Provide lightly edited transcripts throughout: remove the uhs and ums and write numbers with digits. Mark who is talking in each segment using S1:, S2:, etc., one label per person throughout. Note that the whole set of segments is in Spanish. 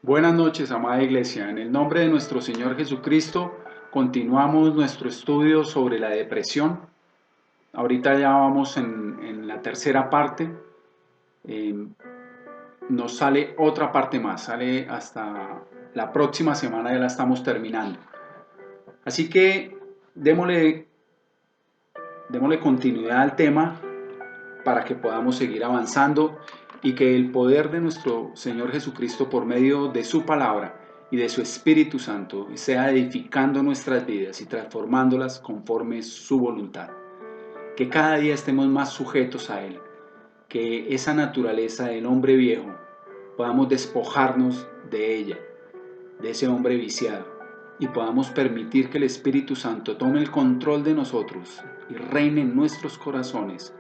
S1: Buenas noches, amada Iglesia. En el nombre de nuestro Señor Jesucristo, continuamos nuestro estudio sobre la depresión. Ahorita ya vamos en la tercera parte. Eh, Nos sale otra parte más, sale hasta la próxima semana, ya la estamos terminando. Así que démosle, démosle continuidad al tema para que podamos seguir avanzando y que el poder de nuestro Señor Jesucristo por medio de su palabra y de su Espíritu Santo sea edificando nuestras vidas y transformándolas conforme su voluntad. Que cada día estemos más sujetos a Él, que esa naturaleza del hombre viejo podamos despojarnos de ella, de ese hombre viciado, y podamos permitir que el Espíritu Santo tome el control de nosotros y reine en nuestros corazones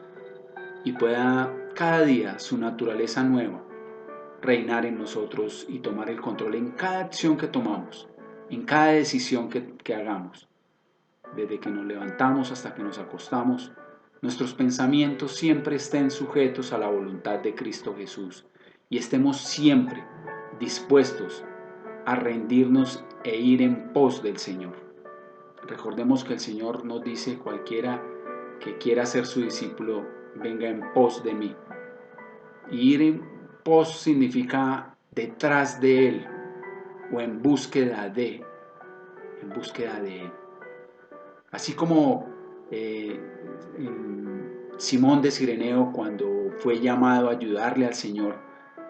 S1: y pueda cada día su naturaleza nueva reinar en nosotros y tomar el control en cada acción que tomamos, en cada decisión que hagamos, desde que nos levantamos hasta que nos acostamos. Nuestros pensamientos siempre estén sujetos a la voluntad de Cristo Jesús y estemos siempre dispuestos a rendirnos e ir en pos del Señor. Recordemos que el Señor nos dice: cualquiera que quiera ser su discípulo, venga en pos de mí. Y ir en pos significa detrás de Él o en búsqueda de Él. Así como eh, Simón de Cireneo, cuando fue llamado a ayudarle al Señor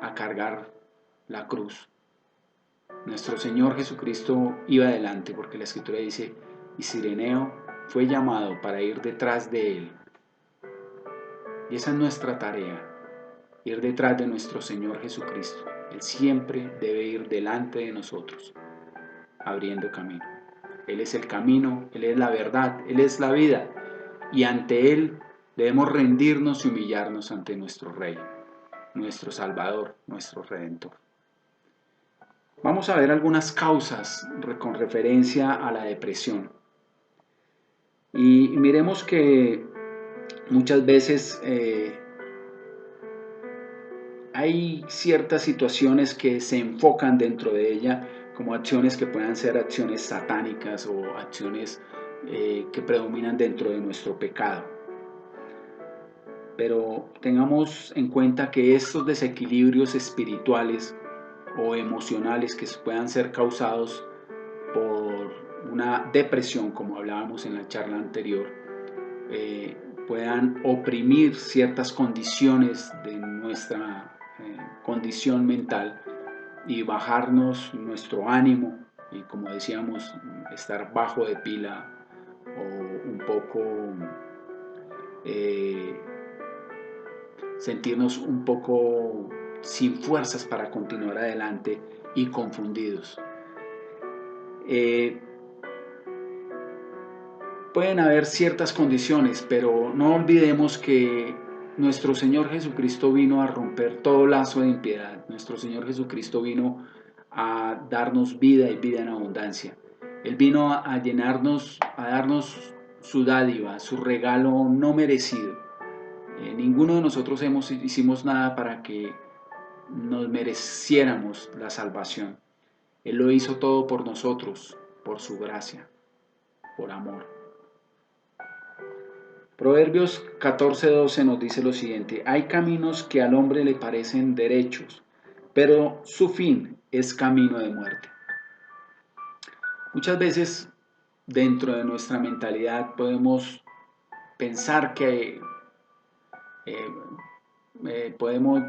S1: a cargar la cruz, nuestro Señor Jesucristo iba adelante, porque la Escritura dice: y Cireneo fue llamado para ir detrás de Él. Y esa es nuestra tarea, ir detrás de nuestro Señor Jesucristo. Él siempre debe ir delante de nosotros, abriendo camino. Él es el camino, Él es la verdad, Él es la vida. Y ante Él debemos rendirnos y humillarnos ante nuestro Rey, nuestro Salvador, nuestro Redentor. Vamos a ver algunas causas con referencia a la depresión. Y miremos que muchas veces hay ciertas situaciones que se enfocan dentro de ella como acciones que puedan ser acciones satánicas o acciones que predominan dentro de nuestro pecado. Pero tengamos en cuenta que estos desequilibrios espirituales o emocionales que puedan ser causados por una depresión, como hablábamos en la charla anterior, puedan oprimir ciertas condiciones de nuestra condición mental y bajarnos nuestro ánimo y, como decíamos, estar bajo de pila o un poco eh, sentirnos un poco sin fuerzas para continuar adelante y confundidos. Eh, Pueden haber ciertas condiciones, pero no olvidemos que nuestro Señor Jesucristo vino a romper todo lazo de impiedad. Nuestro Señor Jesucristo vino a darnos vida y vida en abundancia. Él vino a llenarnos, a darnos su dádiva, su regalo no merecido. Ninguno de nosotros hicimos nada para que nos mereciéramos la salvación. Él lo hizo todo por nosotros, por su gracia, por amor. Proverbios 14:12 nos dice lo siguiente: hay caminos que al hombre le parecen derechos, pero su fin es camino de muerte. Muchas veces dentro de nuestra mentalidad podemos pensar que eh, podemos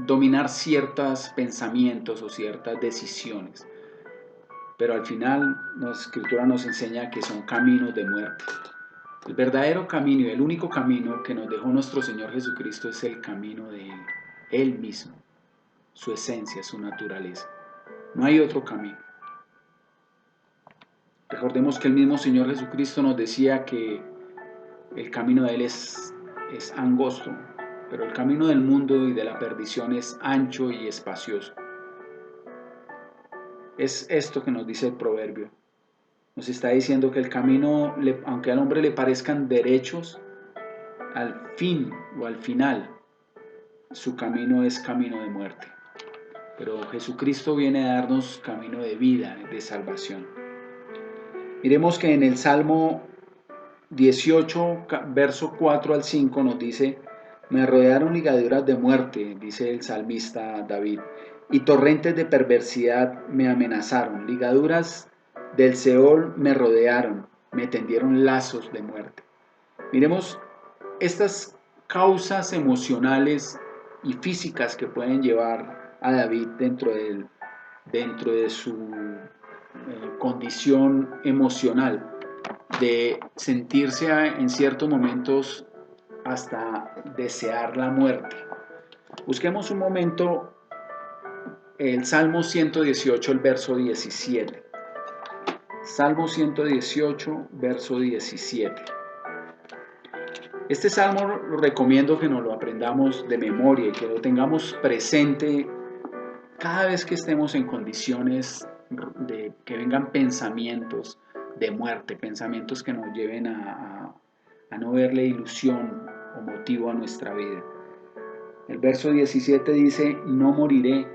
S1: dominar ciertos pensamientos o ciertas decisiones, pero al final la Escritura nos enseña que son caminos de muerte. El verdadero camino y el único camino que nos dejó nuestro Señor Jesucristo es el camino de Él mismo, su esencia, su naturaleza. No hay otro camino. Recordemos que el mismo Señor Jesucristo nos decía que el camino de Él es angosto, pero el camino del mundo y de la perdición es ancho y espacioso. Es esto que nos dice el proverbio. Nos está diciendo que el camino, aunque al hombre le parezcan derechos, al fin o al final, su camino es camino de muerte. pero Jesucristo viene a darnos camino de vida, de salvación. Miremos que en el Salmo 18, verso 4 al 5 nos dice: me rodearon ligaduras de muerte, dice el salmista David, y torrentes de perversidad me amenazaron, ligaduras del Seol me rodearon, me tendieron lazos de muerte. Miremos estas causas emocionales y físicas que pueden llevar a David dentro de su condición emocional, de sentirse en ciertos momentos hasta desear la muerte. Busquemos un momento el Salmo 118, el verso 17. Salmo 118, verso 17. Este salmo lo recomiendo que nos lo aprendamos de memoria y que lo tengamos presente cada vez que estemos en condiciones de que vengan pensamientos de muerte, pensamientos que nos lleven a no verle ilusión o motivo a nuestra vida. El verso 17 dice: no moriré,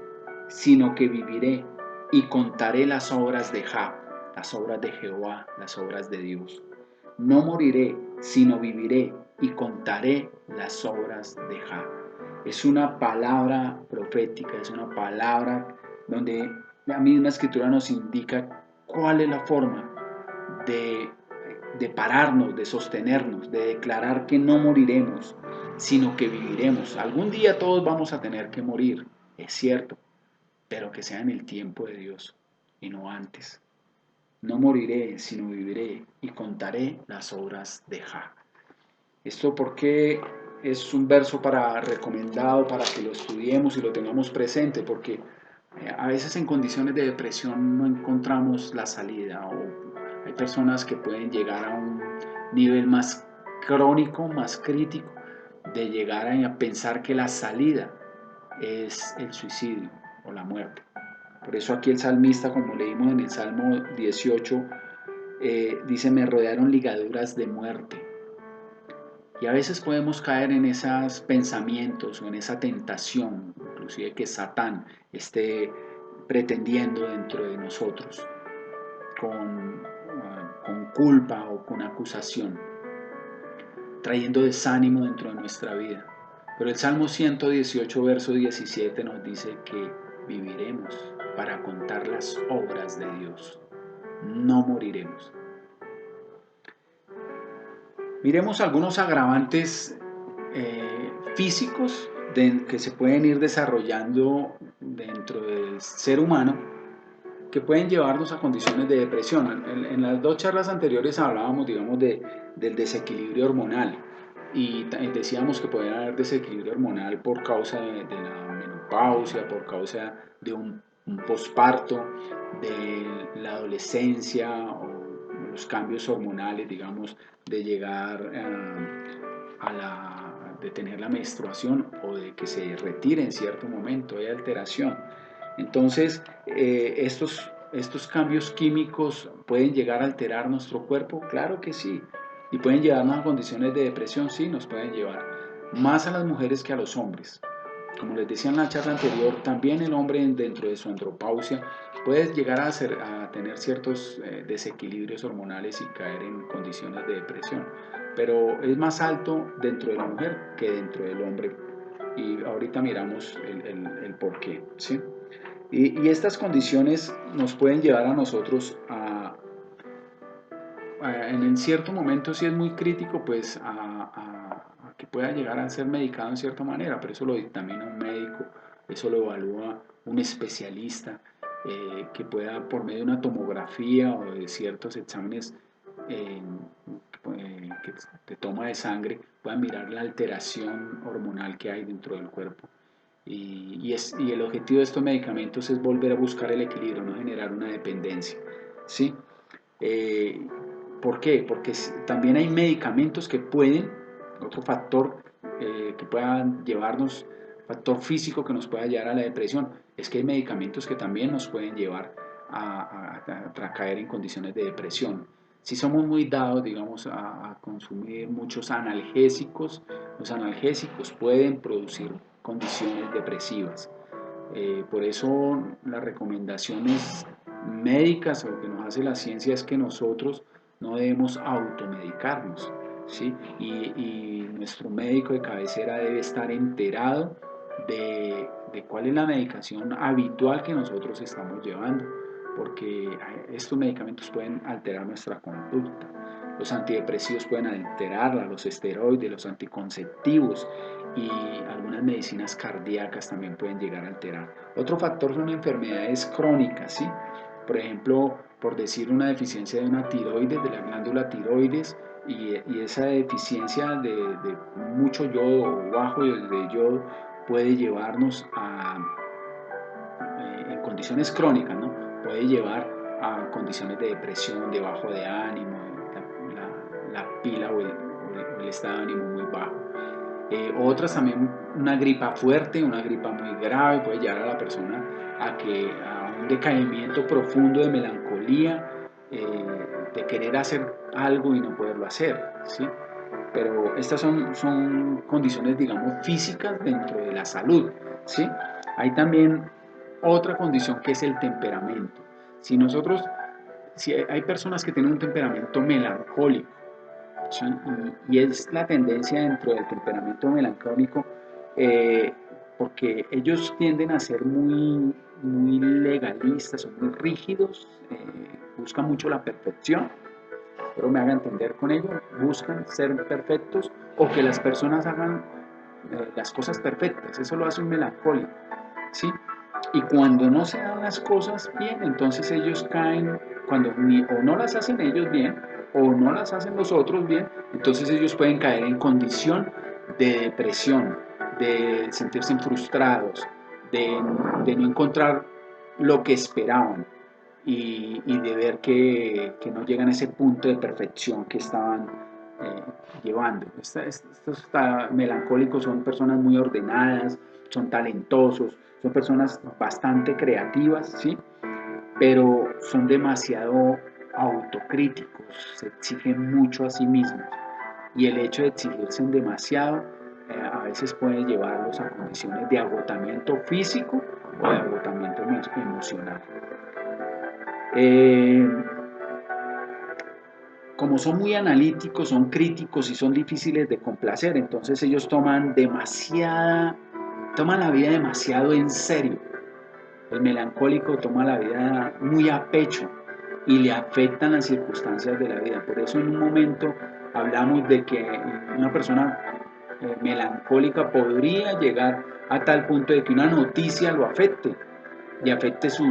S1: sino que viviré y contaré las obras de Jah, las obras de Jehová, las obras de Dios. No moriré, sino viviré y contaré las obras de Jah. Es una palabra profética, es una palabra donde la misma escritura nos indica cuál es la forma de pararnos, de sostenernos, de declarar que no moriremos, sino que viviremos. Algún día todos vamos a tener que morir, es cierto, pero que sea en el tiempo de Dios y no antes. No moriré, sino viviré y contaré las obras de Jah. Esto porque es un verso recomendado para que lo estudiemos y lo tengamos presente, porque a veces en condiciones de depresión no encontramos la salida, o hay personas que pueden llegar a un nivel más crónico, más crítico, de llegar a pensar que la salida es el suicidio o la muerte. Por eso aquí el salmista, como leímos en el Salmo 18, dice: me rodearon ligaduras de muerte. Y a veces podemos caer en esos pensamientos o en esa tentación, inclusive que Satán esté pretendiendo dentro de nosotros, con culpa o con acusación, trayendo desánimo dentro de nuestra vida. Pero el Salmo 118, verso 17 nos dice que viviremos para contar las obras de Dios. No moriremos. Miremos algunos agravantes físicos que se pueden ir desarrollando dentro del ser humano, que pueden llevarnos a condiciones de depresión. En las dos charlas anteriores hablábamos, digamos, del desequilibrio hormonal, y decíamos que puede haber desequilibrio hormonal por causa de la menopausia, por causa de un posparto, de la adolescencia o los cambios hormonales, digamos, de llegar de tener la menstruación o de que se retire en cierto momento, hay alteración. Entonces, estos cambios químicos pueden llegar a alterar nuestro cuerpo, claro que sí, y pueden llevarnos a condiciones de depresión, sí, nos pueden llevar, más a las mujeres que a los hombres. Como les decía en la charla anterior, también el hombre dentro de su andropausia puede llegar a tener ciertos desequilibrios hormonales y caer en condiciones de depresión, pero es más alto dentro de la mujer que dentro del hombre, y ahorita miramos el por qué, ¿sí? Y estas condiciones nos pueden llevar a nosotros en cierto momento, si es muy crítico, pues a que pueda llegar a ser medicado en cierta manera, pero eso lo dictamina un médico, eso lo evalúa un especialista, que pueda, por medio de una tomografía o de ciertos exámenes que de toma de sangre, pueda mirar la alteración hormonal que hay dentro del cuerpo. Y el objetivo de estos medicamentos es volver a buscar el equilibrio, no generar una dependencia, ¿sí? Eh, ¿Por qué? Porque también hay medicamentos que pueden, otro factor que puedan llevarnos, factor físico que nos pueda llevar a la depresión, es que hay medicamentos que también nos pueden llevar a caer en condiciones de depresión. Si somos muy dados, digamos, a consumir muchos analgésicos, los analgésicos pueden producir condiciones depresivas. Por eso las recomendaciones médicas o lo que nos hace la ciencia es que nosotros no debemos automedicarnos, ¿sí? Y nuestro médico de cabecera debe estar enterado de cuál es la medicación habitual que nosotros estamos llevando, porque estos medicamentos pueden alterar nuestra conducta. Los antidepresivos pueden alterarla, los esteroides, los anticonceptivos y algunas medicinas cardíacas también pueden llegar a alterar. Otro factor son enfermedades crónicas, ¿sí? Por ejemplo, por decir una deficiencia de una tiroides, de la glándula tiroides, y esa deficiencia de mucho yodo o bajo de yodo puede llevarnos en condiciones crónicas, ¿no? Puede llevar a condiciones de depresión, de bajo de ánimo, la pila o el estado de ánimo muy bajo. Otras también, una gripa fuerte, una gripa muy grave puede llevar a la persona a un decaimiento profundo de melancolía, de querer hacer algo y no poderlo hacer, ¿sí? Pero estas son condiciones, digamos, físicas dentro de la salud, ¿sí? Hay también otra condición que es el temperamento. Si nosotros, si hay personas que tienen un temperamento melancólico, ¿sí? Y es la tendencia dentro del temperamento melancólico, eh, porque ellos tienden a ser muy legalistas, son muy rígidos, buscan mucho la perfección, espero me haga entender con ello, buscan ser perfectos o que las personas hagan las cosas perfectas, eso lo hace un melancólico, ¿sí? Y cuando no se dan las cosas bien, entonces ellos caen, cuando o no las hacen ellos bien, o no las hacen los otros bien, entonces ellos pueden caer en condición de depresión, de sentirse frustrados, de no encontrar lo que esperaban y de ver que no llegan a ese punto de perfección que estaban eh, llevando. Estos melancólicos son personas muy ordenadas, son talentosos, son personas bastante creativas, ¿sí? Pero son demasiado autocríticos, se exigen mucho a sí mismos y el hecho de exigirse demasiado a veces puede llevarlos a condiciones de agotamiento físico o de agotamiento emocional. Eh, Como son muy analíticos, son críticos y son difíciles de complacer, entonces ellos toman la vida demasiado en serio. El melancólico toma la vida muy a pecho y le afectan las circunstancias de la vida. Por eso en un momento hablamos de que una persona melancólica podría llegar a tal punto de que una noticia lo afecte y afecte su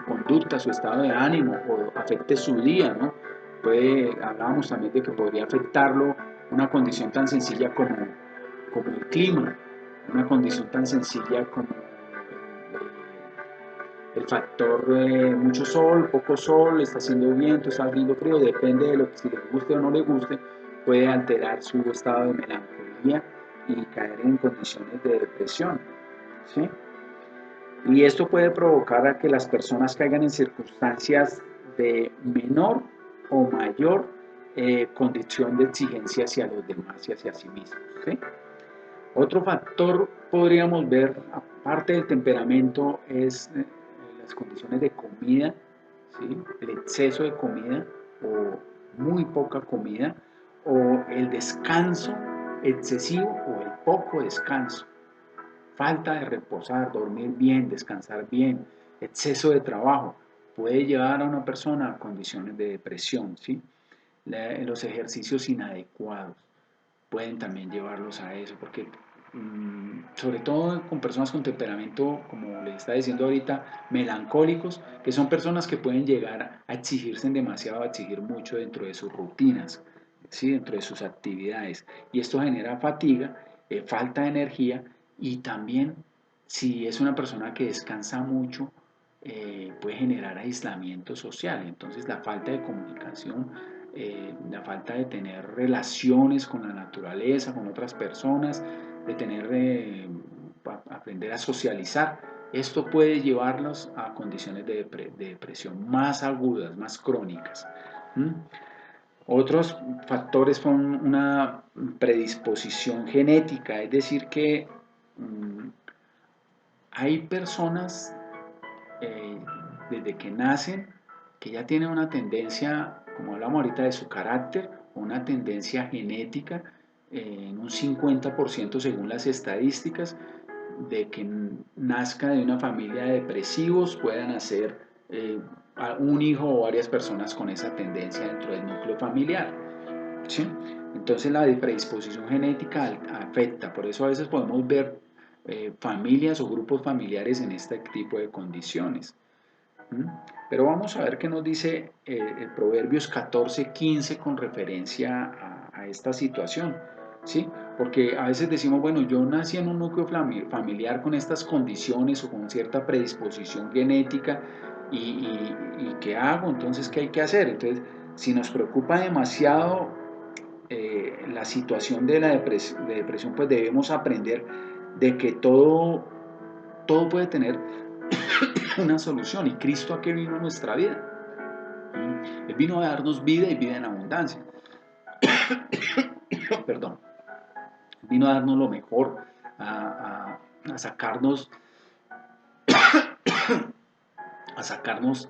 S1: conducta, su estado de ánimo o afecte su día, ¿no? Hablábamos también de que podría afectarlo una condición tan sencilla como el clima, una condición tan sencilla como el factor de mucho sol, poco sol, está haciendo viento, está haciendo frío, depende de lo que si le guste o no le guste, puede alterar su estado de melancolía y caer en condiciones de depresión, ¿sí? Y esto puede provocar a que las personas caigan en circunstancias de menor o mayor condición de exigencia hacia los demás y hacia sí mismos, ¿sí? Otro factor podríamos ver, aparte del temperamento, es las condiciones de comida, ¿sí? El exceso de comida o muy poca comida, o el descanso excesivo o el poco descanso, falta de reposar, dormir bien, descansar bien, exceso de trabajo, puede llevar a una persona a condiciones de depresión, ¿sí? Los ejercicios inadecuados pueden también llevarlos a eso, porque sobre todo con personas con temperamento, como les está diciendo ahorita, melancólicos, que son personas que pueden llegar a exigirse demasiado, a exigir mucho dentro de sus rutinas, ¿sí? Dentro de sus actividades. Y esto genera fatiga, falta de energía y también si es una persona que descansa mucho, puede generar aislamiento social. Entonces la falta de comunicación, la falta de tener relaciones con la naturaleza, con otras personas, de aprender a socializar, esto puede llevarlos a condiciones de depresión más agudas, más crónicas. ¿Mm? Otros factores son una predisposición genética, es decir, que Hay personas desde que nacen que ya tienen una tendencia, como hablamos ahorita de su carácter, una tendencia genética en un 50% según las estadísticas, de que nazca de una familia de depresivos, puedan nacer un hijo o varias personas con esa tendencia dentro del núcleo familiar. ¿Sí? Entonces la predisposición genética afecta, por eso a veces podemos ver familias o grupos familiares en este tipo de condiciones. ¿Mm? Pero vamos a ver qué nos dice el Proverbios 14:15 con referencia a esta situación, ¿sí? Porque a veces decimos, bueno, yo nací en un núcleo familiar con estas condiciones o con cierta predisposición genética y ¿qué hago? Entonces, ¿qué hay que hacer? Entonces, si nos preocupa demasiado la situación de la depresión, pues debemos aprender de que todo puede tener una solución. ¿Y Cristo a qué vino a nuestra vida? Él vino a darnos vida y vida en abundancia. Perdón. Vino a darnos lo mejor, a sacarnos, a sacarnos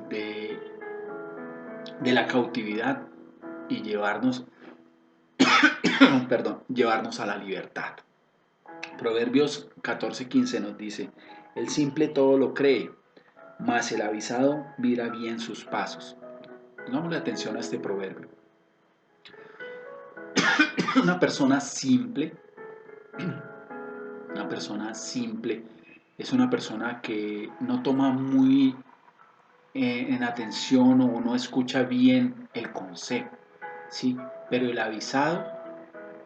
S1: de, de la cautividad y llevarnos, perdón, llevarnos a la libertad. Proverbios 14:15 nos dice, el simple todo lo cree, mas el avisado mira bien sus pasos. Pongámosle atención a este proverbio. Una persona simple es una persona que no toma muy en atención o no escucha bien el consejo, ¿sí? Pero el avisado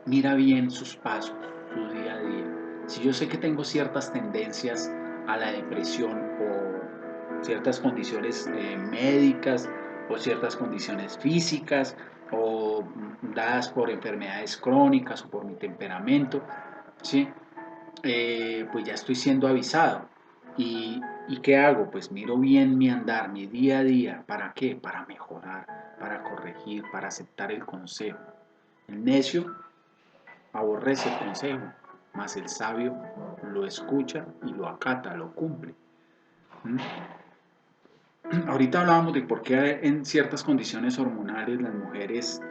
S1: mira bien sus pasos, su día a día. Si yo sé que tengo ciertas tendencias a la depresión o ciertas condiciones médicas o ciertas condiciones físicas o dadas por enfermedades crónicas o por mi temperamento, ¿sí? Pues ya estoy siendo avisado. ¿Y qué hago? Pues miro bien mi andar, mi día a día. ¿Para qué? Para mejorar, para corregir, para aceptar el consejo. El necio aborrece el consejo, mas el sabio lo escucha y lo acata, lo cumple. ¿Mm? Ahorita hablábamos de por qué en ciertas condiciones hormonales las mujeres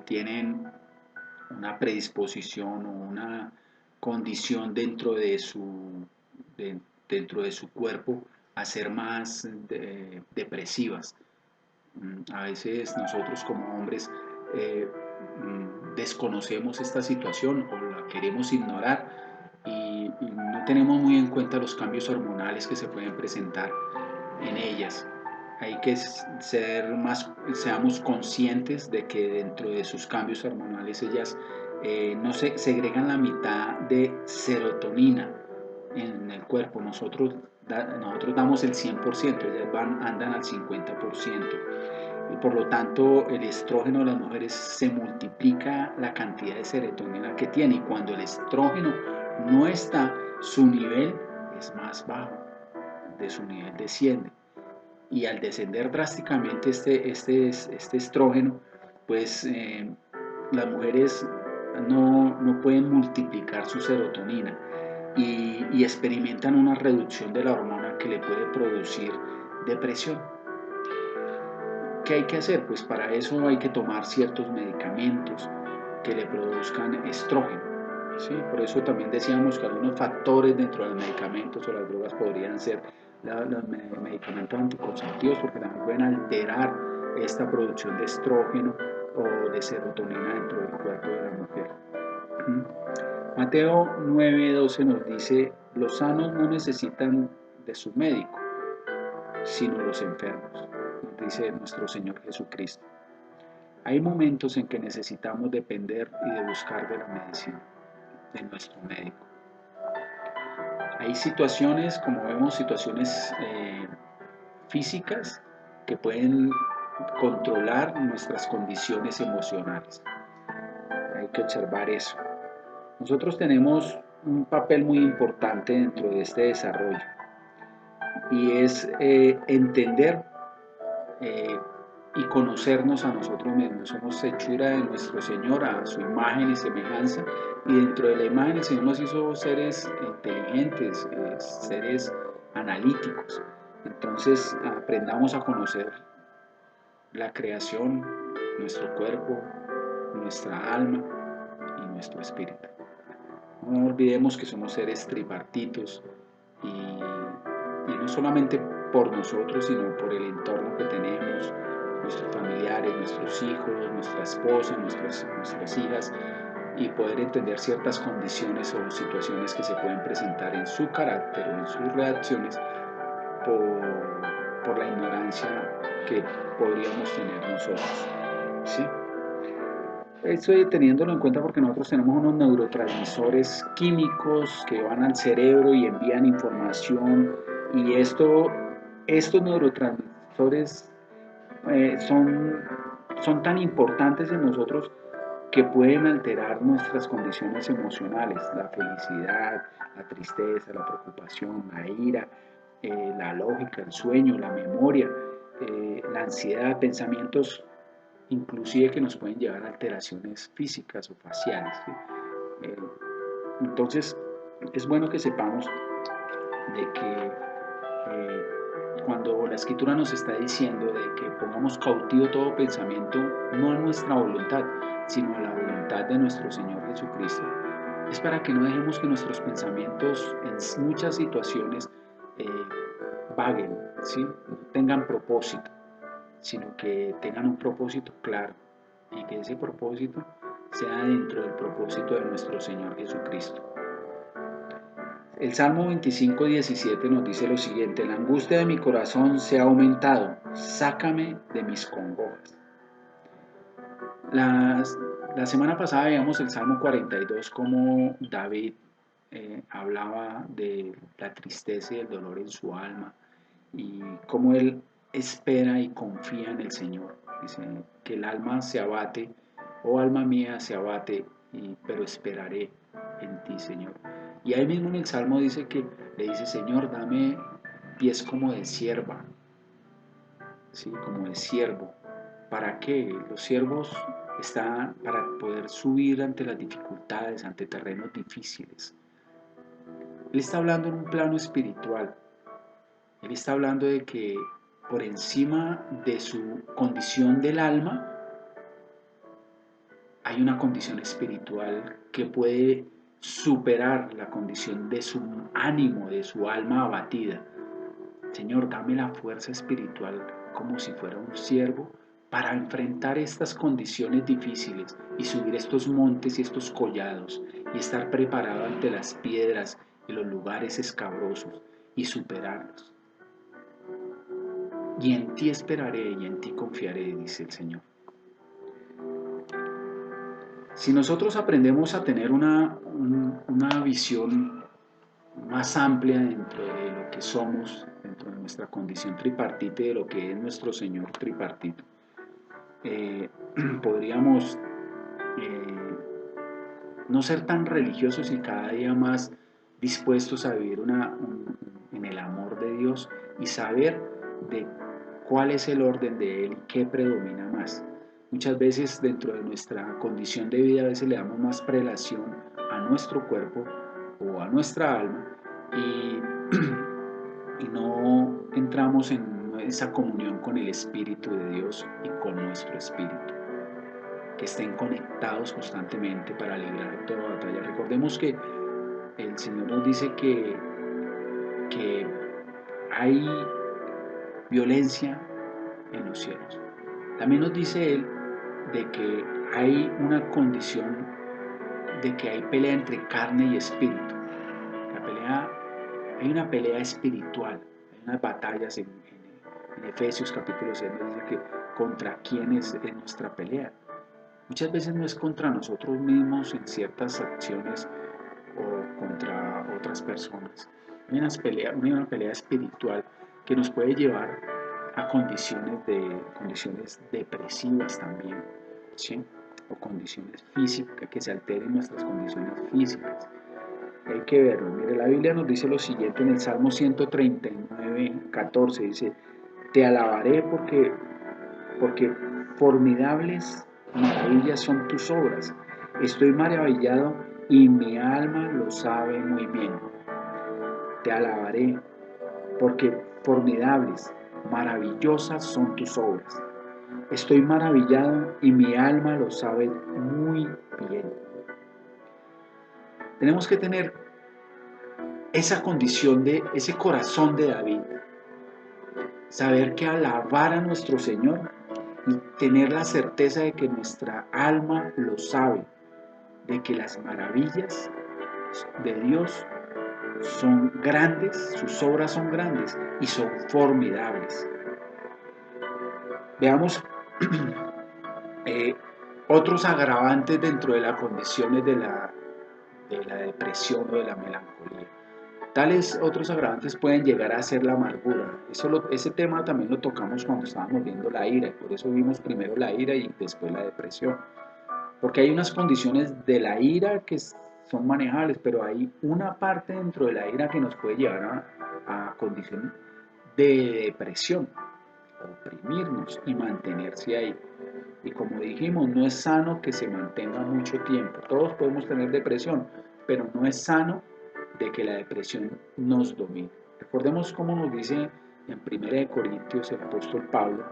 S1: tienen una predisposición o una condición de- dentro de su cuerpo a ser más depresivas. A veces nosotros como hombres desconocemos esta situación o la queremos ignorar y no tenemos muy en cuenta los cambios hormonales que se pueden presentar en ellas. Hay que seamos conscientes de que dentro de sus cambios hormonales ellas no se segregan la mitad de serotonina en el cuerpo. Nosotros damos el 100%, ellas andan al 50%. Y por lo tanto el estrógeno de las mujeres se multiplica la cantidad de serotonina que tiene y cuando el estrógeno no está, su nivel es más bajo, de su nivel desciende y al descender drásticamente este estrógeno, pues las mujeres no pueden multiplicar su serotonina y experimentan una reducción de la hormona que le puede producir depresión. ¿Qué hay que hacer? Pues para eso hay que tomar ciertos medicamentos que le produzcan estrógeno. ¿Sí? Por eso también decíamos que algunos factores dentro de los medicamentos o las drogas podrían ser los medicamentos anticonceptivos porque también pueden alterar esta producción de estrógeno o de serotonina dentro del cuerpo de la mujer. Mateo 9:12 nos dice, los sanos no necesitan de su médico, sino los enfermos, nos dice nuestro Señor Jesucristo. Hay momentos en que necesitamos depender y de buscar de la medicina, de nuestro médico. Hay situaciones, como vemos, situaciones físicas que pueden controlar nuestras condiciones emocionales. Hay que observar eso. Nosotros tenemos un papel muy importante dentro de este desarrollo y es entender y conocernos a nosotros mismos. Somos hechura de nuestro Señor, a su imagen y semejanza, y dentro de la imagen el Señor nos hizo seres inteligentes, seres analíticos. Entonces aprendamos a conocer la creación, nuestro cuerpo, nuestra alma y nuestro espíritu. No olvidemos que somos seres tripartitos y no solamente por nosotros, sino por el entorno que tenemos, nuestros familiares, nuestros hijos, nuestra esposa, nuestras hijas, y poder entender ciertas condiciones o situaciones que se pueden presentar en su carácter o en sus reacciones por la ignorancia que podríamos tener nosotros. ¿Sí? Estoy teniéndolo en cuenta porque nosotros tenemos unos neurotransmisores químicos que van al cerebro y envían información, y estos neurotransmisores son tan importantes en nosotros que pueden alterar nuestras condiciones emocionales, la felicidad, la tristeza, la preocupación, la ira, la lógica, el sueño, la memoria, la ansiedad, pensamientos inclusive que nos pueden llevar a alteraciones físicas o faciales, ¿sí? Eh, entonces, es bueno que sepamos de que cuando la Escritura nos está diciendo de que pongamos cautivo todo pensamiento, no a nuestra voluntad, sino a la voluntad de nuestro Señor Jesucristo, es para que no dejemos que nuestros pensamientos en muchas situaciones eh, vaguen, ¿sí? No tengan propósito, sino que tengan un propósito claro y que ese propósito sea dentro del propósito de nuestro Señor Jesucristo. El Salmo 25:17 nos dice lo siguiente: la angustia de mi corazón se ha aumentado, sácame de mis congojas. La semana pasada veíamos el Salmo 42, como David hablaba de la tristeza y el dolor en su alma y cómo él espera y confía en el Señor. Dice que el alma se abate, oh alma mía se abate, pero esperaré en ti, Señor. Y ahí mismo en el Salmo dice que le dice: Señor, dame pies como de sierva, ¿sí? Como de siervo. ¿Para qué? Los siervos están para poder subir ante las dificultades, ante terrenos difíciles. Él está hablando en un plano espiritual. Él está hablando de que por encima de su condición del alma hay una condición espiritual que puede superar la condición de su ánimo, de su alma abatida. Señor, dame la fuerza espiritual como si fuera un siervo para enfrentar estas condiciones difíciles y subir estos montes y estos collados y estar preparado ante las piedras y los lugares escabrosos y superarlos. Y en ti esperaré y en ti confiaré, dice el Señor. Si nosotros aprendemos a tener una visión más amplia dentro de lo que somos, dentro de nuestra condición tripartita y de lo que es nuestro Señor tripartito, podríamos no ser tan religiosos y cada día más dispuestos a vivir en el amor de Dios y saber de cuál es el orden de Él y qué predomina más. Muchas veces dentro de nuestra condición de vida a veces le damos más prelación a nuestro cuerpo o a nuestra alma y, y no entramos en esa comunión con el Espíritu de Dios y con nuestro espíritu, que estén conectados constantemente para librar toda batalla. Recordemos que el Señor nos dice que hay violencia en los cielos. También nos dice Él de que hay una condición de que hay pelea entre carne y espíritu. Hay una pelea espiritual, hay unas batallas en Efesios capítulo 6 nos dice que contra quién es nuestra pelea. Muchas veces no es contra nosotros mismos en ciertas acciones o contra otras personas. Hay una pelea espiritual que nos puede llevar a condiciones depresivas también, ¿sí? O condiciones físicas, que se alteren nuestras condiciones físicas. Hay que verlo. Mire, la Biblia nos dice lo siguiente en el Salmo 139:14, dice: te alabaré porque porque formidables maravillas son tus obras. Estoy maravillado y mi alma lo sabe muy bien. Te alabaré, porque formidables, maravillosas son tus obras. Estoy maravillado y mi alma lo sabe muy bien. Tenemos que tener esa condición de ese corazón de David, saber que alabar a nuestro Señor y tener la certeza de que nuestra alma lo sabe, de que las maravillas de Dios son grandes, sus obras son grandes y son formidables. Veamos otros agravantes dentro de las condiciones de la depresión o de la melancolía. Tales otros agravantes pueden llegar a ser la amargura. Ese tema también lo tocamos cuando estábamos viendo la ira, y por eso vimos primero la ira y después la depresión. Porque hay unas condiciones de la ira que son manejables, pero hay una parte dentro de la ira que nos puede llevar a condiciones de depresión, oprimirnos y mantenerse ahí. Y como dijimos, no es sano que se mantenga mucho tiempo. Todos podemos tener depresión, pero no es sano de que la depresión nos domine. Recordemos cómo nos dice en 1 Corintios el apóstol Pablo,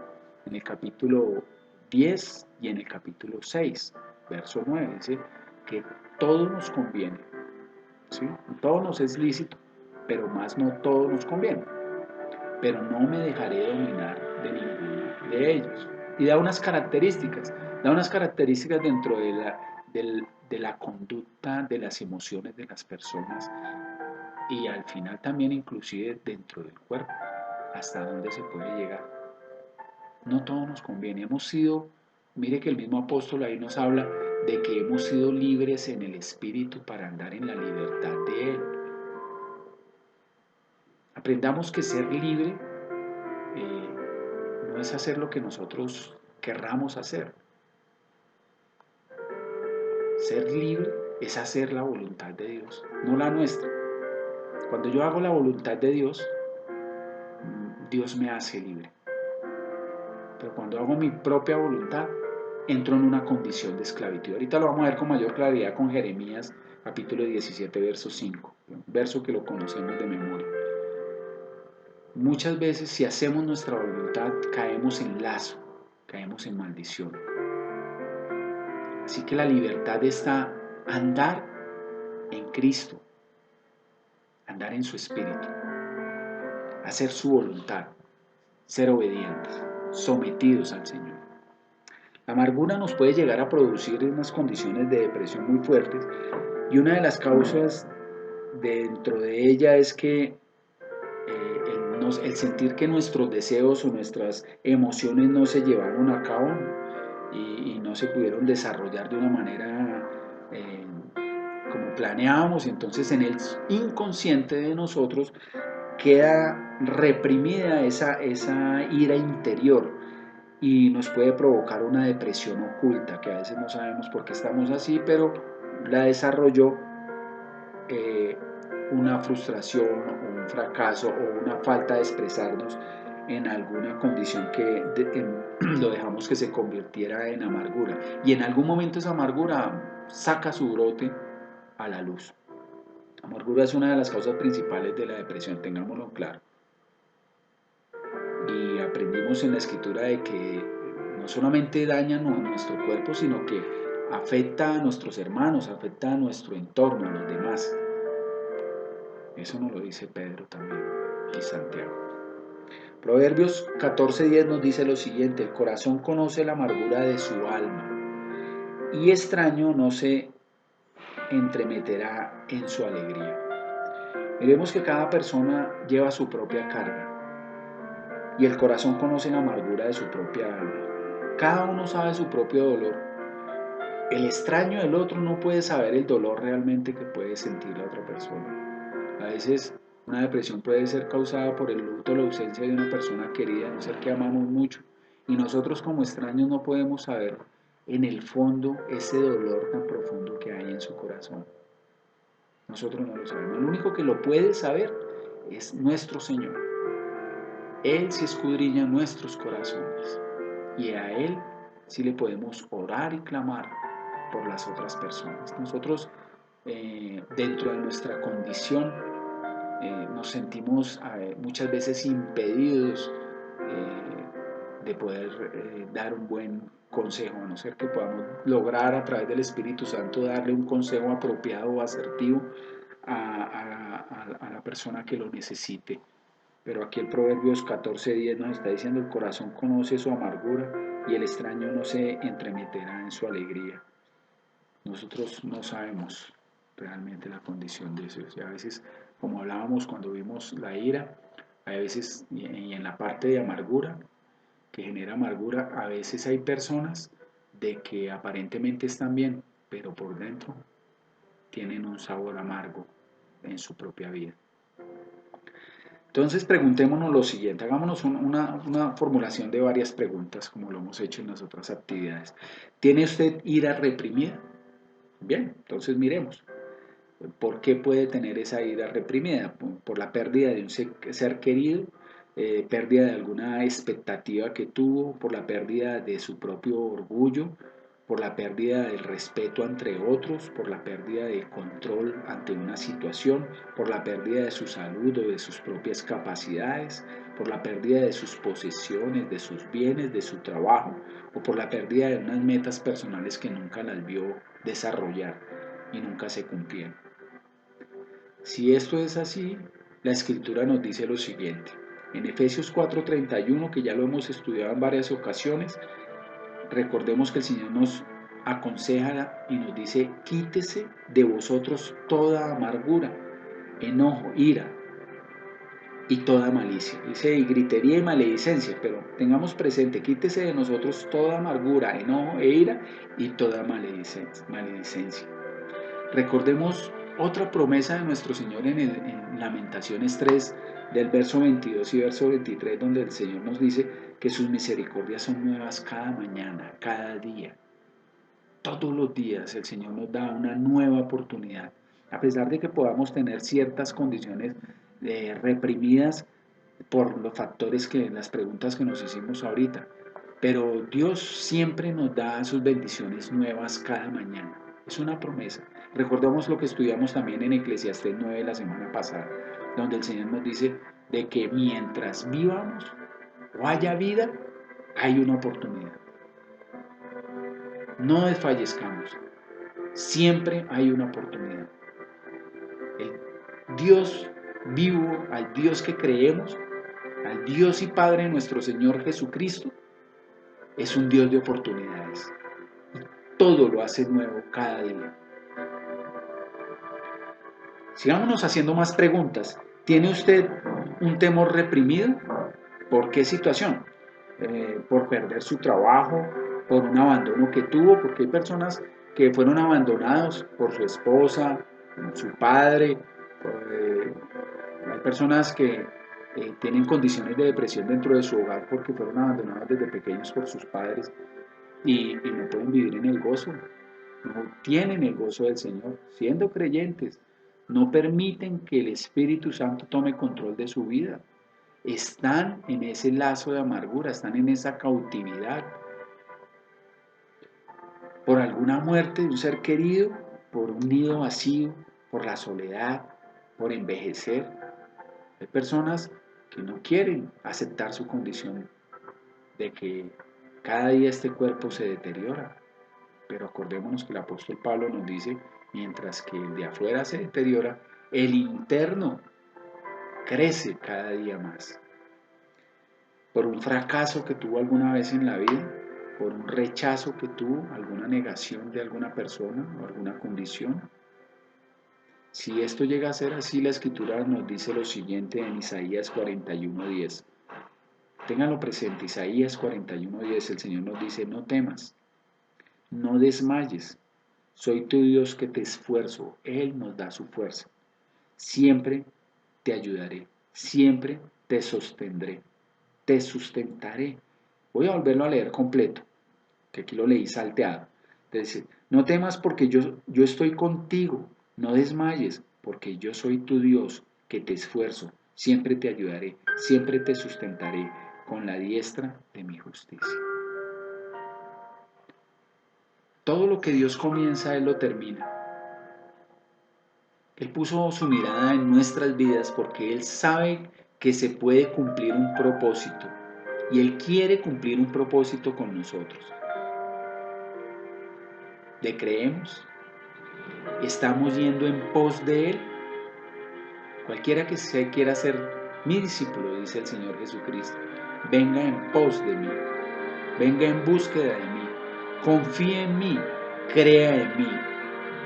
S1: en el capítulo 10 y en el capítulo 6, verso 9, dice que todo nos conviene, ¿sí? Todo nos es lícito, pero más no todo nos conviene. Pero no me dejaré dominar de ninguno de ellos. Y da unas características dentro de la conducta, de las emociones de las personas y al final también inclusive dentro del cuerpo, hasta dónde se puede llegar. No todo nos conviene, mire que el mismo apóstol ahí nos habla de que hemos sido libres en el Espíritu para andar en la libertad de Él. Aprendamos que ser libre no es hacer lo que nosotros querramos hacer. Ser libre es hacer la voluntad de Dios, no la nuestra. Cuando yo hago la voluntad de Dios, Dios me hace libre. Pero cuando hago mi propia voluntad, entro en una condición de esclavitud. Ahorita lo vamos a ver con mayor claridad con Jeremías capítulo 17, verso 5, un verso que lo conocemos de memoria. Muchas veces si hacemos nuestra voluntad caemos en lazo, caemos en maldición. Así que la libertad está andar en Cristo, andar en su Espíritu, hacer su voluntad, ser obedientes, sometidos al Señor. La amargura nos puede llegar a producir unas condiciones de depresión muy fuertes y una de las causas dentro de ella es que el sentir que nuestros deseos o nuestras emociones no se llevaron a cabo y no se pudieron desarrollar de una manera como planeábamos, entonces en el inconsciente de nosotros queda reprimida esa ira interior y nos puede provocar una depresión oculta que a veces no sabemos por qué estamos así, pero la desarrolló una frustración o un fracaso o una falta de expresarnos en alguna condición que lo dejamos que se convirtiera en amargura. Y en algún momento esa amargura saca su brote a la luz. La amargura es una de las causas principales de la depresión, tengámoslo claro. Y aprendimos en la escritura de que no solamente daña nuestro cuerpo, sino que afecta a nuestros hermanos, afecta a nuestro entorno, a los demás. Eso nos lo dice Pedro también y Santiago. Proverbios 14:10 nos dice lo siguiente: el corazón conoce la amargura de su alma y extraño no se entremeterá en su alegría. Miremos que cada persona lleva su propia carga y el corazón conoce la amargura de su propia alma. Cada uno sabe su propio dolor. El extraño del otro no puede saber el dolor realmente que puede sentir la otra persona. A veces una depresión puede ser causada por el luto o la ausencia de una persona querida, un ser que amamos mucho, y nosotros como extraños no podemos saber en el fondo ese dolor tan profundo que hay en su corazón. Nosotros no lo sabemos. El único que lo puede saber es nuestro Señor. Él sí escudriña nuestros corazones. y a Él sí le podemos orar y clamar por las otras personas. Nosotros, dentro de nuestra condición, nos sentimos muchas veces impedidos de poder dar un buen consejo, a no ser que podamos lograr a través del Espíritu Santo darle un consejo apropiado o asertivo a la persona que lo necesite. Pero aquí el Proverbios 14:10 nos está diciendo: el corazón conoce su amargura y el extraño no se entremeterá en su alegría. Nosotros no sabemos realmente la condición de eso. Y a veces, como hablábamos cuando vimos la ira, a veces, y en la parte de amargura, que genera amargura, a veces hay personas de que aparentemente están bien, pero por dentro tienen un sabor amargo en su propia vida. Entonces preguntémonos lo siguiente, hagámonos una formulación de varias preguntas como lo hemos hecho en las otras actividades. ¿Tiene usted ira reprimida? Bien, entonces miremos. ¿Por qué puede tener esa ira reprimida? Por la pérdida de un ser querido, pérdida de alguna expectativa que tuvo, por la pérdida de su propio orgullo, por la pérdida del respeto entre otros, por la pérdida de control ante una situación, por la pérdida de su salud o de sus propias capacidades, por la pérdida de sus posesiones, de sus bienes, de su trabajo, o por la pérdida de unas metas personales que nunca las vio desarrollar y nunca se cumplieron. Si esto es así, la Escritura nos dice lo siguiente. En Efesios 4:31, que ya lo hemos estudiado en varias ocasiones, recordemos que el Señor nos aconseja y nos dice: quítese de vosotros toda amargura, enojo, ira y toda malicia. Dice: y gritería y maledicencia, pero tengamos presente, quítese de nosotros toda amargura, enojo e ira y toda maledicencia. Recordemos otra promesa de nuestro Señor en Lamentaciones 3, del verso 22 y verso 23, donde el Señor nos dice que sus misericordias son nuevas cada mañana, cada día. Todos los días el Señor nos da una nueva oportunidad. A pesar de que podamos tener ciertas condiciones reprimidas por los factores las preguntas que nos hicimos ahorita. Pero Dios siempre nos da sus bendiciones nuevas cada mañana. Es una promesa. Recordemos lo que estudiamos también en Eclesiastés 9 la semana pasada, donde el Señor nos dice de que mientras vivamos o haya vida, hay una oportunidad. No desfallezcamos. Siempre hay una oportunidad. El Dios vivo, al Dios que creemos, al Dios y Padre de nuestro Señor Jesucristo, es un Dios de oportunidades. Y todo lo hace nuevo cada día. Sigámonos haciendo más preguntas. ¿Tiene usted un temor reprimido? ¿Por qué situación? ¿Por perder su trabajo? ¿Por un abandono que tuvo? Porque hay personas que fueron abandonados por su esposa, su padre. Hay personas que tienen condiciones de depresión dentro de su hogar porque fueron abandonados desde pequeños por sus padres y no pueden vivir en el gozo, no tienen el gozo del Señor, siendo creyentes, no permiten que el Espíritu Santo tome control de su vida, están en ese lazo de amargura, están en esa cautividad, por alguna muerte de un ser querido, por un nido vacío, por la soledad, por envejecer. Hay personas que no quieren aceptar su condición de que cada día este cuerpo se deteriora. Pero acordémonos que el apóstol Pablo nos dice: mientras que el de afuera se deteriora, el interno crece cada día más. Por un fracaso que tuvo alguna vez en la vida, por un rechazo que tuvo, alguna negación de alguna persona o alguna condición. Si esto llega a ser así, la Escritura nos dice lo siguiente en Isaías 41:10. Ténganlo presente, Isaías 41:10, el Señor nos dice: no temas, no desmayes, soy tu Dios que te esfuerzo, Él nos da su fuerza. Siempre te ayudaré, siempre te sostendré, te sustentaré. Voy a volverlo a leer completo, que aquí lo leí salteado. Entonces, no temas porque yo estoy contigo, no desmayes porque yo soy tu Dios que te esfuerzo, siempre te ayudaré, siempre te sustentaré con la diestra de mi justicia. Todo lo que Dios comienza, Él lo termina. Él puso su mirada en nuestras vidas porque Él sabe que se puede cumplir un propósito y Él quiere cumplir un propósito con nosotros. ¿Le creemos? ¿Estamos yendo en pos de Él? Cualquiera que se quiera ser mi discípulo, dice el Señor Jesucristo, venga en pos de mí, venga en búsqueda de mí, confíe en mí, crea en mí,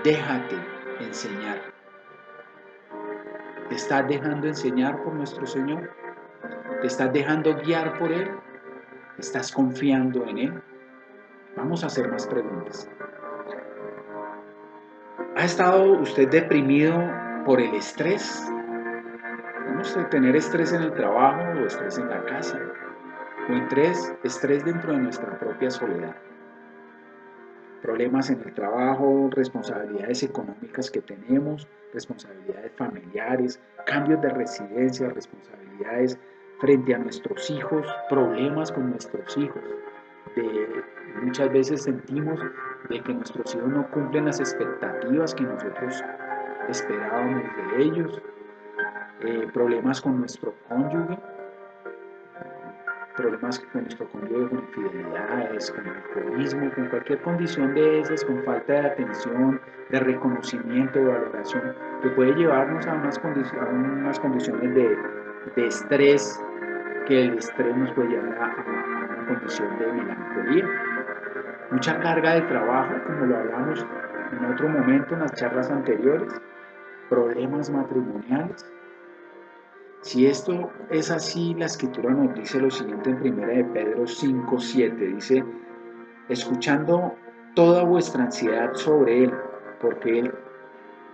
S1: déjate enseñar. ¿Te estás dejando enseñar por nuestro Señor? ¿Te estás dejando guiar por Él? ¿Estás confiando en Él? Vamos a hacer más preguntas. ¿Ha estado usted deprimido por el estrés? Vamos a tener estrés en el trabajo o estrés en la casa, o estrés dentro de nuestra propia soledad. Problemas en el trabajo, responsabilidades económicas que tenemos, responsabilidades familiares, cambios de residencia, responsabilidades frente a nuestros hijos, problemas con nuestros hijos. Muchas veces sentimos de que nuestros hijos no cumplen las expectativas que nosotros esperábamos de ellos, problemas con nuestro cónyuge, con infidelidades, con alcoholismo, con cualquier condición de esas, con falta de atención, de reconocimiento, de valoración, que puede llevarnos a unas condiciones de estrés, que el estrés nos puede llevar a una condición de melancolía. Mucha carga de trabajo, como lo hablamos en otro momento en las charlas anteriores, problemas matrimoniales. Si esto es así, la Escritura nos dice lo siguiente en 1 de Pedro 5:7, dice, escuchando toda vuestra ansiedad sobre Él, porque Él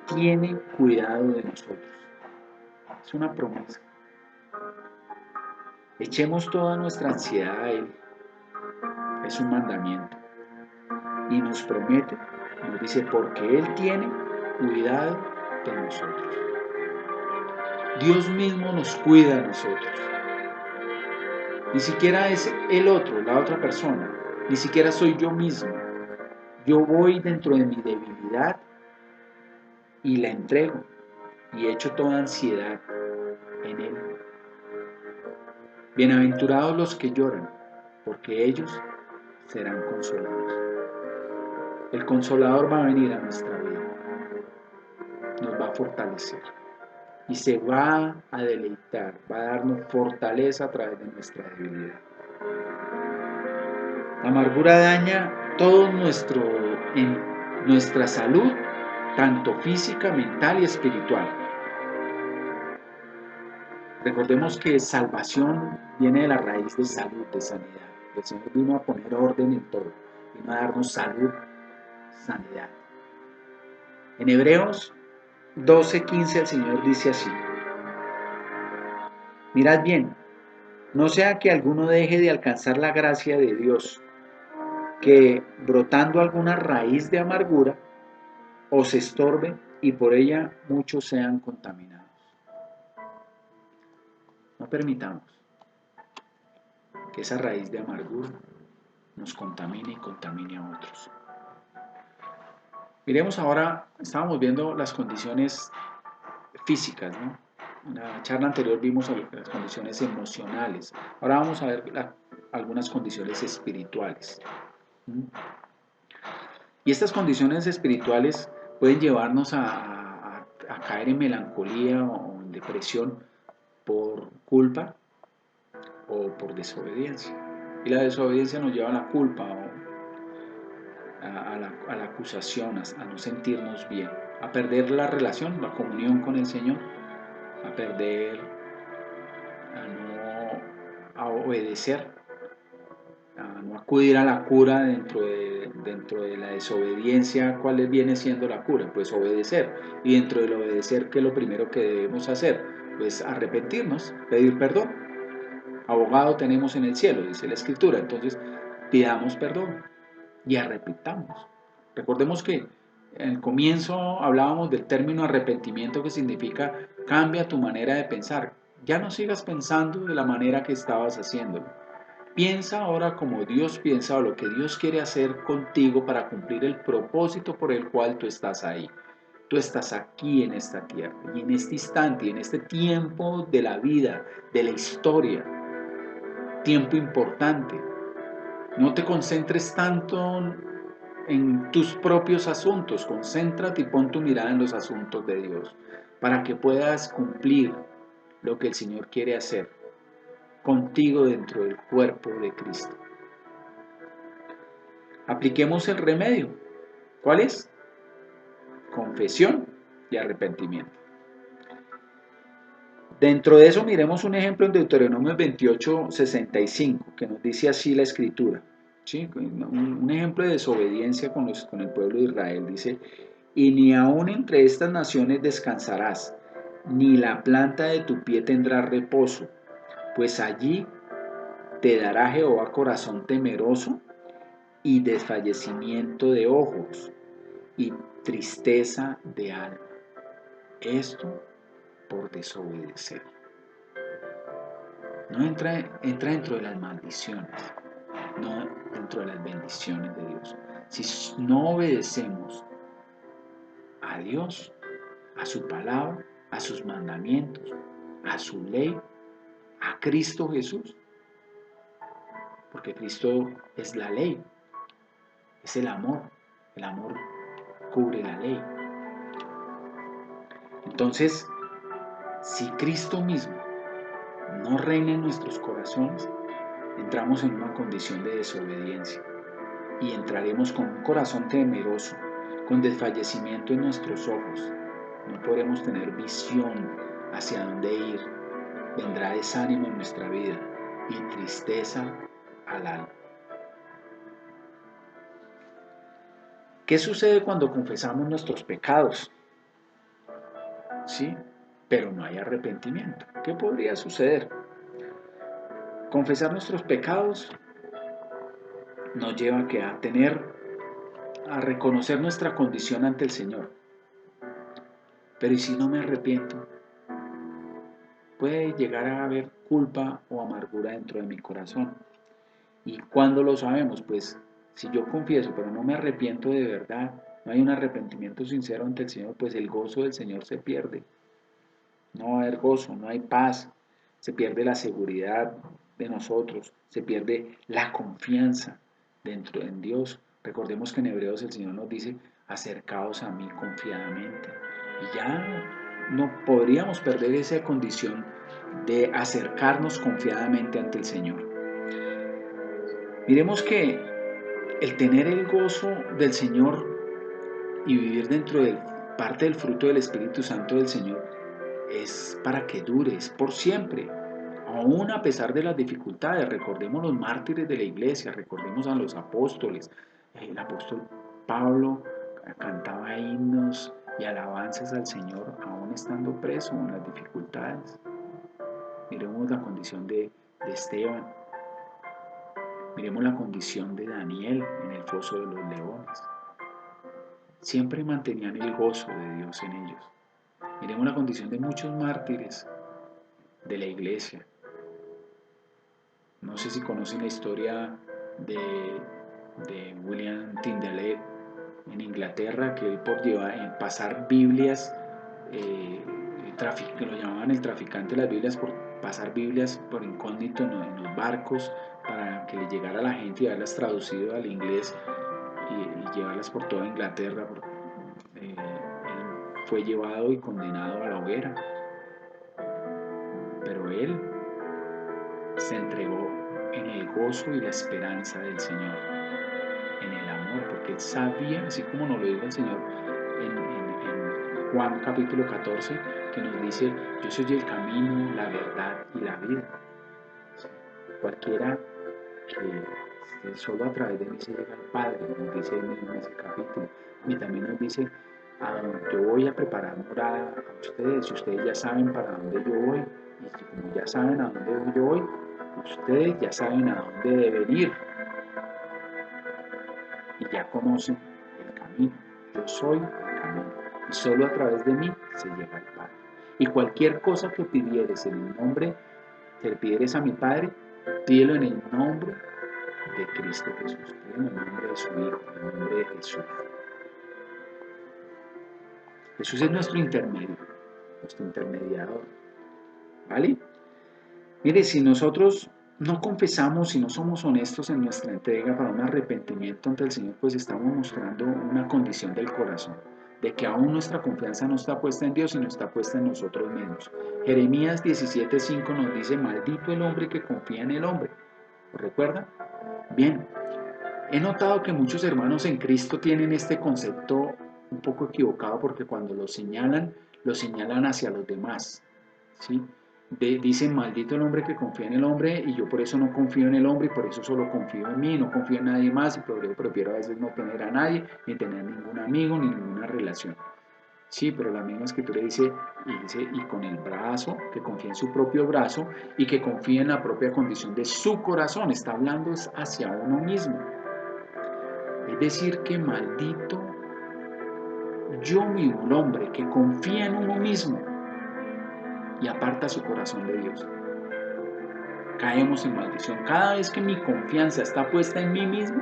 S1: tiene cuidado de nosotros. Es una promesa. Echemos toda nuestra ansiedad a Él. Es un mandamiento. Y nos promete, nos dice, porque Él tiene cuidado de nosotros. Dios mismo nos cuida a nosotros. Ni siquiera es el otro, la otra persona. Ni siquiera soy yo mismo. Yo voy dentro de mi debilidad y la entrego y echo toda ansiedad en Él. Bienaventurados los que lloran, porque ellos serán consolados. El Consolador va a venir a nuestra vida, nos va a fortalecer y se va a deleitar, va a darnos fortaleza a través de nuestra debilidad. La amargura daña todo nuestra salud, tanto física, mental y espiritual. Recordemos que salvación viene de la raíz de salud, de sanidad. El Señor vino a poner orden en todo, vino a darnos salud, sanidad. En Hebreos 12:15 el Señor dice así: mirad bien, no sea que alguno deje de alcanzar la gracia de Dios, que brotando alguna raíz de amargura os estorbe y por ella muchos sean contaminados. No permitamos que esa raíz de amargura nos contamine y contamine a otros. Miremos ahora, estábamos viendo las condiciones físicas, ¿no? En la charla anterior vimos las condiciones emocionales. Ahora vamos a ver algunas condiciones espirituales. Y estas condiciones espirituales pueden llevarnos a caer en melancolía o en depresión por culpa o por desobediencia. Y la desobediencia nos lleva a la culpa o a la acusación, a no sentirnos bien, a perder la relación, la comunión con el Señor, a perder, a obedecer, a no acudir a la cura dentro de la desobediencia. ¿Cuál viene siendo la cura? Pues obedecer. Y dentro del obedecer, ¿qué es lo primero que debemos hacer? Pues arrepentirnos, pedir perdón. Abogado tenemos en el cielo, dice la Escritura. Entonces, pidamos perdón y arrepentamos. Recordemos que en el comienzo hablábamos del término arrepentimiento, que significa cambia tu manera de pensar. Ya no sigas pensando de la manera que estabas haciéndolo. Piensa ahora como Dios piensa o lo que Dios quiere hacer contigo para cumplir el propósito por el cual tú estás ahí. Tú estás aquí en esta tierra y en este instante, en este tiempo de la vida, de la historia, tiempo importante. No te concentres tanto en tus propios asuntos, concéntrate y pon tu mirada en los asuntos de Dios para que puedas cumplir lo que el Señor quiere hacer contigo dentro del cuerpo de Cristo. Apliquemos el remedio. ¿Cuál es? Confesión y arrepentimiento. Dentro de eso miremos un ejemplo en Deuteronomio 28:65, que nos dice así la escritura. ¿Sí? Un ejemplo de desobediencia con el pueblo de Israel. Dice, y ni aun entre estas naciones descansarás, ni la planta de tu pie tendrá reposo, pues allí te dará Jehová corazón temeroso y desfallecimiento de ojos y tristeza de alma. Esto por desobedecer. No entra dentro de las maldiciones, no dentro de las bendiciones de Dios. Si no obedecemos a Dios, a su palabra, a sus mandamientos, a su ley, a Cristo Jesús, porque Cristo es la ley, es el amor cubre la ley. Entonces, si Cristo mismo no reina en nuestros corazones, entramos en una condición de desobediencia y entraremos con un corazón temeroso, con desfallecimiento en nuestros ojos. No podremos tener visión hacia dónde ir. Vendrá desánimo en nuestra vida y tristeza al alma. ¿Qué sucede cuando confesamos nuestros pecados? ¿Sí? Pero no hay arrepentimiento. ¿Qué podría suceder? Confesar nuestros pecados nos lleva a reconocer nuestra condición ante el Señor. Pero ¿y si no me arrepiento? Puede llegar a haber culpa o amargura dentro de mi corazón. ¿Y cuándo lo sabemos? Pues si yo confieso, pero no me arrepiento de verdad, no hay un arrepentimiento sincero ante el Señor, pues el gozo del Señor se pierde. No va a haber gozo, no hay paz, se pierde la seguridad de nosotros, se pierde la confianza dentro en Dios. Recordemos que en Hebreos el Señor nos dice, acercaos a mí confiadamente. Y ya no podríamos perder esa condición de acercarnos confiadamente ante el Señor. Miremos que el tener el gozo del Señor y vivir dentro de parte del fruto del Espíritu Santo del Señor es para que dure, es por siempre, aún a pesar de las dificultades. Recordemos los mártires de la iglesia, recordemos a los apóstoles. El apóstol Pablo cantaba himnos y alabanzas al Señor aún estando preso en las dificultades. Miremos la condición de Esteban, miremos la condición de Daniel en el foso de los leones. Siempre mantenían el gozo de Dios en ellos. Miremos la condición de muchos mártires de la iglesia. No sé si conocen la historia de William Tyndale en Inglaterra, que él por pasar Biblias, que lo llamaban el traficante de las Biblias, por pasar Biblias por incógnito en los barcos para que le llegara a la gente y haberlas traducido al inglés y llevarlas por toda Inglaterra. Él fue llevado y condenado a la hoguera, pero él se entregó en el gozo y la esperanza del Señor, en el amor, porque él sabía, así como nos lo dijo el Señor en Juan capítulo 14, que nos dice, yo soy el camino, la verdad y la vida. ¿Sí? Cualquiera que solo a través de mí se llega al Padre, nos dice él mismo en ese capítulo, y también nos dice, yo voy a preparar morada a ustedes, y ustedes ya saben para dónde yo voy, y como ya saben a dónde yo voy, ustedes ya saben a dónde deben ir y ya conocen el camino. Yo soy el camino y solo a través de mí se llega al Padre. Y cualquier cosa que pidieres en el nombre, que le pidieres a mi Padre, Pídelo en el nombre de Cristo Jesús. Pídelo en el nombre de su Hijo, en el nombre de Jesús. Jesús es nuestro intermedio, nuestro intermediador. ¿Vale? Mire, si nosotros no confesamos, si no somos honestos en nuestra entrega para un arrepentimiento ante el Señor, pues estamos mostrando una condición del corazón, de que aún nuestra confianza no está puesta en Dios, sino está puesta en nosotros mismos. Jeremías 17:5 nos dice, maldito el hombre que confía en el hombre. ¿Lo recuerdan? Bien, he notado que muchos hermanos en Cristo tienen este concepto un poco equivocado porque cuando lo señalan hacia los demás, ¿sí? Dicen, maldito el hombre que confía en el hombre y yo por eso no confío en el hombre y por eso solo confío en mí, no confío en nadie más y prefiero a veces no tener a nadie, ni tener ningún amigo, ni ninguna relación. Sí, pero la misma escritura dice, y con el brazo, que confía en su propio brazo y que confía en la propia condición de su corazón, está hablando hacia uno mismo. Es decir, que maldito yo mismo, el hombre que confía en uno mismo y aparta su corazón de Dios. Caemos en maldición. Cada vez que mi confianza está puesta en mí mismo,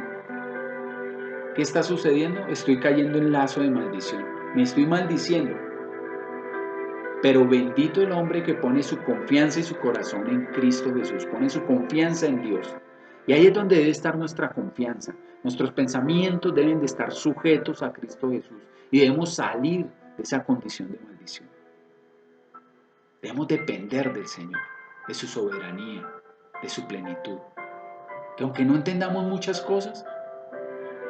S1: ¿qué está sucediendo? Estoy cayendo en lazo de maldición. Me estoy maldiciendo. Pero bendito el hombre que pone su confianza y su corazón en Cristo Jesús, pone su confianza en Dios. Y ahí es donde debe estar nuestra confianza. Nuestros pensamientos deben de estar sujetos a Cristo Jesús y debemos salir de esa condición de maldición. Debemos depender del Señor, de su soberanía, de su plenitud. Que aunque no entendamos muchas cosas,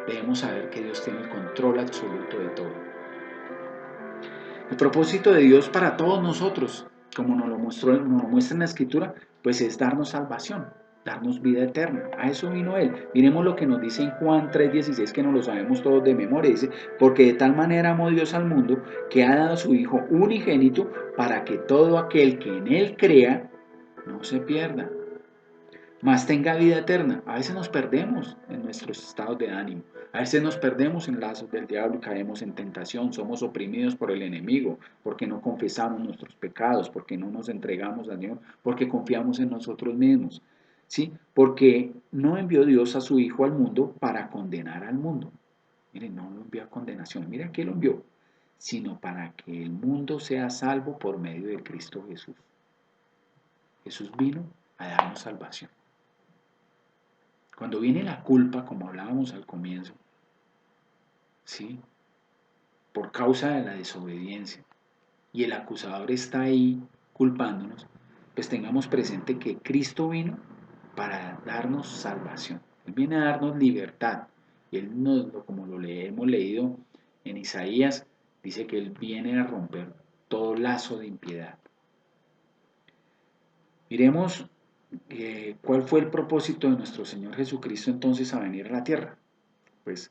S1: debemos saber que Dios tiene el control absoluto de todo. El propósito de Dios para todos nosotros, como nos lo muestra en la Escritura, pues es darnos salvación, darnos vida eterna. A eso vino Él. Miremos lo que nos dice en Juan 3:16, que nos lo sabemos todos de memoria. Dice, porque de tal manera amó Dios al mundo, que ha dado a su Hijo unigénito, para que todo aquel que en Él crea, no se pierda, mas tenga vida eterna. A veces nos perdemos en nuestros estados de ánimo, a veces nos perdemos en lazos del diablo, caemos en tentación, somos oprimidos por el enemigo, porque no confesamos nuestros pecados, porque no nos entregamos a Dios, porque confiamos en nosotros mismos, ¿sí? Porque no envió Dios a su Hijo al mundo para condenar al mundo. Miren, no lo envió a condenación, miren a qué lo envió, sino para que el mundo sea salvo por medio de Cristo Jesús. Jesús vino a darnos salvación. Cuando viene la culpa, como hablábamos al comienzo, ¿sí? Por causa de la desobediencia, y el acusador está ahí culpándonos, pues tengamos presente que Cristo vino para darnos salvación. Él viene a darnos libertad. Y Él como lo hemos leído en Isaías, dice que Él viene a romper todo lazo de impiedad. Miremos cuál fue el propósito de nuestro Señor Jesucristo entonces a venir a la tierra. Pues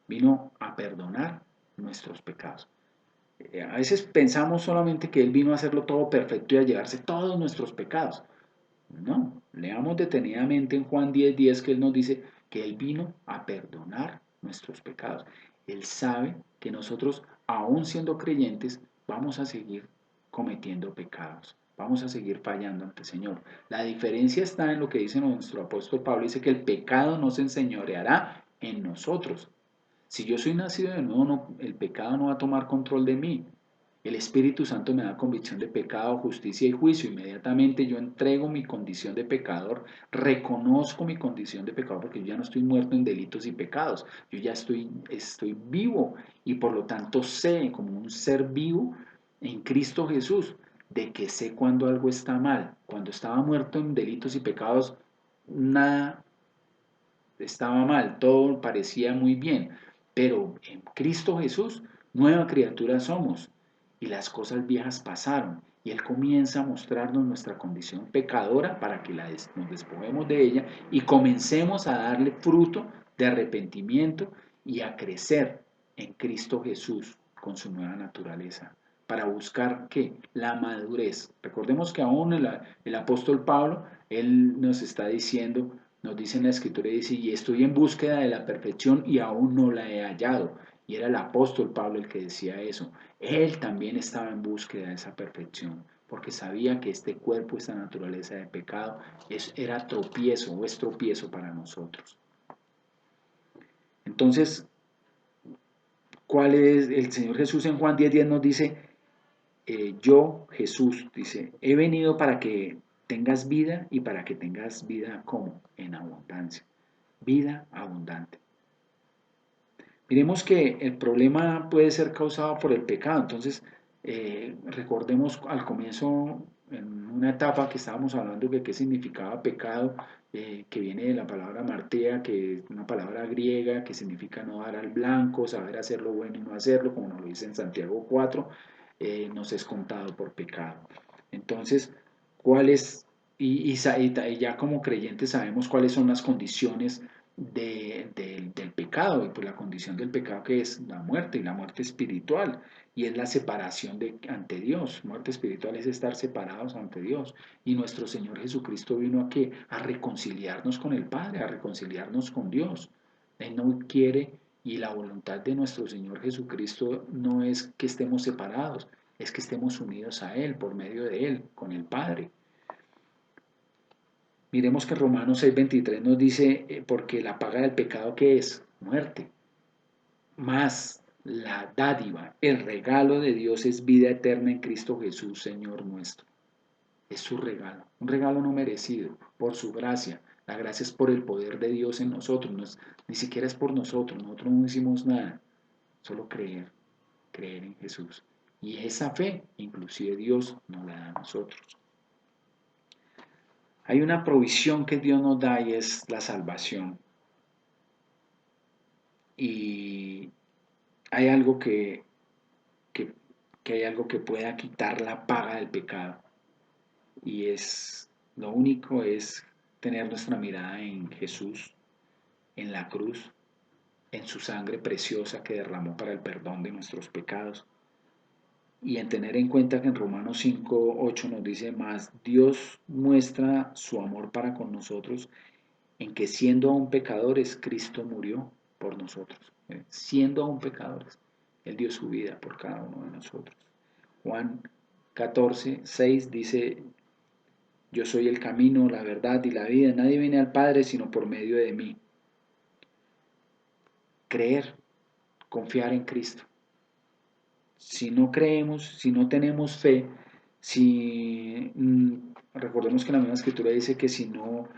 S1: vino a perdonar nuestros pecados. A veces pensamos solamente que Él vino a hacerlo todo perfecto y a llevarse todos nuestros pecados. No, leamos detenidamente en Juan 10:10 que Él nos dice que Él vino a perdonar nuestros pecados. Él sabe que nosotros, aún siendo creyentes, vamos a seguir cometiendo pecados. Vamos a seguir fallando ante el Señor. La diferencia está en lo que dice nuestro apóstol Pablo. Dice que el pecado no se enseñoreará en nosotros. Si yo soy nacido de nuevo, el pecado no va a tomar control de mí. El Espíritu Santo me da convicción de pecado, justicia y juicio. Inmediatamente yo entrego mi condición de pecador, reconozco mi condición de pecador porque yo ya no estoy muerto en delitos y pecados. Yo ya estoy vivo y por lo tanto sé, como un ser vivo en Cristo Jesús, de que sé cuando algo está mal. Cuando estaba muerto en delitos y pecados, nada estaba mal, todo parecía muy bien. Pero en Cristo Jesús, nueva criatura somos y las cosas viejas pasaron y Él comienza a mostrarnos nuestra condición pecadora para que nos despojemos de ella y comencemos a darle fruto de arrepentimiento y a crecer en Cristo Jesús con su nueva naturaleza para buscar ¿qué? La madurez. Recordemos que aún el apóstol Pablo, él nos está diciendo, nos dice en la escritura, dice, y estoy en búsqueda de la perfección y aún no la he hallado. Y era el apóstol Pablo el que decía eso. Él también estaba en búsqueda de esa perfección. porque sabía que este cuerpo, esta naturaleza de pecado, era tropiezo o es tropiezo para nosotros. Entonces, ¿cuál es? El Señor Jesús en Juan 10:10 nos dice, yo, Jesús, dice, he venido para que tengas vida y para que tengas vida como en abundancia. Vida abundante. Miremos que el problema puede ser causado por el pecado. Entonces, recordemos al comienzo, en una etapa que estábamos hablando de qué significaba pecado, que viene de la palabra martea, que es una palabra griega que significa no dar al blanco, saber hacer lo bueno y no hacerlo, como nos lo dice en Santiago 4, nos es contado por pecado. Entonces, ¿cuál es? Y ya como creyentes sabemos cuáles son las condiciones del pecado, y pues la condición del pecado que es la muerte, y la muerte espiritual, y es la separación ante Dios. Muerte espiritual es estar separados ante Dios, y nuestro Señor Jesucristo vino aquí a reconciliarnos con el Padre, a reconciliarnos con Dios. Él no quiere, y la voluntad de nuestro Señor Jesucristo no es que estemos separados, es que estemos unidos a Él, por medio de Él, con el Padre. Miremos que Romanos 6:23 nos dice, porque la paga del pecado, ¿qué es? Muerte. Más la dádiva, el regalo de Dios es vida eterna en Cristo Jesús, Señor nuestro. Es su regalo, un regalo no merecido, por su gracia. La gracia es por el poder de Dios en nosotros, ni siquiera es por nosotros no hicimos nada, solo creer en Jesús. Y esa fe, inclusive Dios nos la da a nosotros. Hay una provisión que Dios nos da y es la salvación. Y hay algo que, hay algo que pueda quitar la paga del pecado. Y lo único es tener nuestra mirada en Jesús, en la cruz, en su sangre preciosa que derramó para el perdón de nuestros pecados. Y en tener en cuenta que en Romanos 5:8 nos dice más, Dios muestra su amor para con nosotros en que siendo aún pecadores, Cristo murió por nosotros. Siendo aún pecadores, Él dio su vida por cada uno de nosotros. Juan 14:6 dice, yo soy el camino, la verdad y la vida. Nadie viene al Padre sino por medio de mí. Creer, confiar en Cristo. Si no creemos, si no tenemos fe, recordemos que la misma escritura dice que si no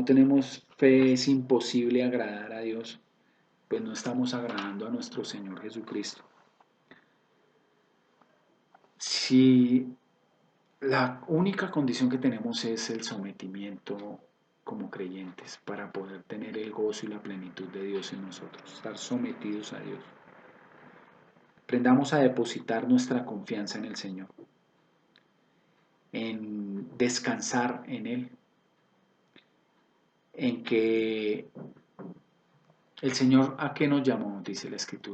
S1: tenemos fe es imposible agradar a Dios, pues no estamos agradando a nuestro Señor Jesucristo. Si la única condición que tenemos es el sometimiento como creyentes para poder tener el gozo y la plenitud de Dios en nosotros, estar sometidos a Dios. Aprendamos a depositar nuestra confianza en el Señor, en descansar en Él, en que el Señor, ¿a qué nos llamó? Dice la Escritura.